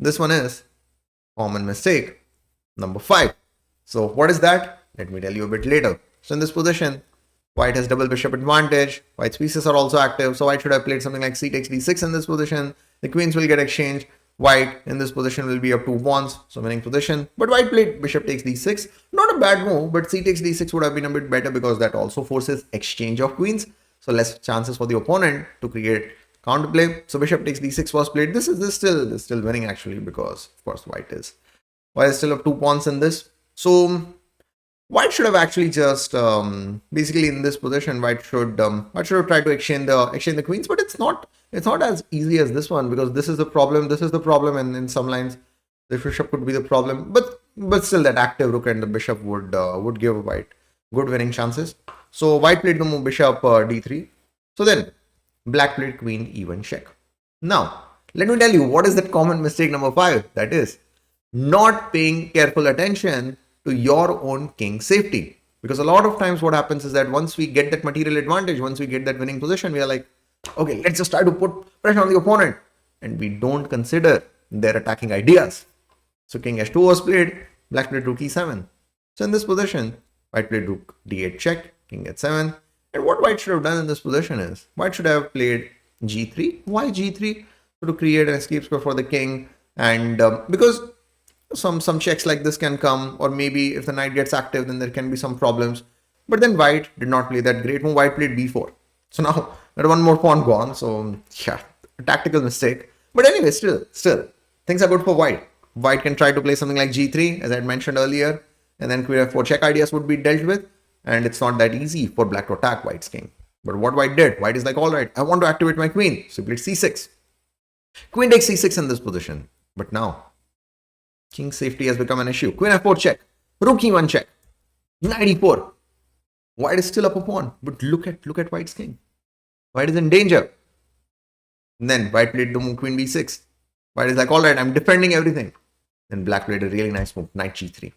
This one is common mistake number 5. So what is that? Let me tell you a bit later. So in this position, white has double bishop advantage. White's pieces are also active. So white should have played something like c takes d6 in this position. The queens will get exchanged. White in this position will be up 2 pawns, so winning position. But white played bishop takes d6. Not a bad move, but c takes d6 would have been a bit better because that also forces exchange of queens. So less chances for the opponent to create counterplay. So bishop takes d6 was played. This is still winning actually, because of course white is still up 2 pawns in this. So white should have actually just basically in this position, white should have tried to exchange the queens, but it's not as easy as this one, because this is the problem, and in some lines the bishop could be the problem, but still that active rook and the bishop would give white good winning chances. So white played the move bishop d3. So then black played queen even check. Now let me tell you what is that common mistake number 5. That is not paying careful attention to your own king safety. Because a lot of times what happens is that once we get that material advantage, once we get that winning position, we are like, okay, let's just try to put pressure on the opponent, and we don't consider their attacking ideas. So king h2 was played, black played rook e7. So in this position, white played rook d8 check, king h7. And what white should have done in this position is, white should have played g3. Why g3? So to create an escape square for the king, and because some checks like this can come, or maybe if the knight gets active, then there can be some problems. But then white did not play that great move. White played b4. So now there one more pawn gone. So yeah, a tactical mistake. But anyway, still things are good for white. White can try to play something like g3, as I had mentioned earlier, and then queen f4 check ideas would be dealt with. And it's not that easy for black to attack white's king. But what white did, white is like, all right, I want to activate my queen. So he played c6. Queen takes c6 in this position. But now king safety has become an issue. Queen f4 check, rook e1 check, knight e4. White is still up a pawn, but look at white's king. White is in danger. And then white played the move queen b6. White is like, all right, I'm defending everything. Then black played a really nice move, knight g3.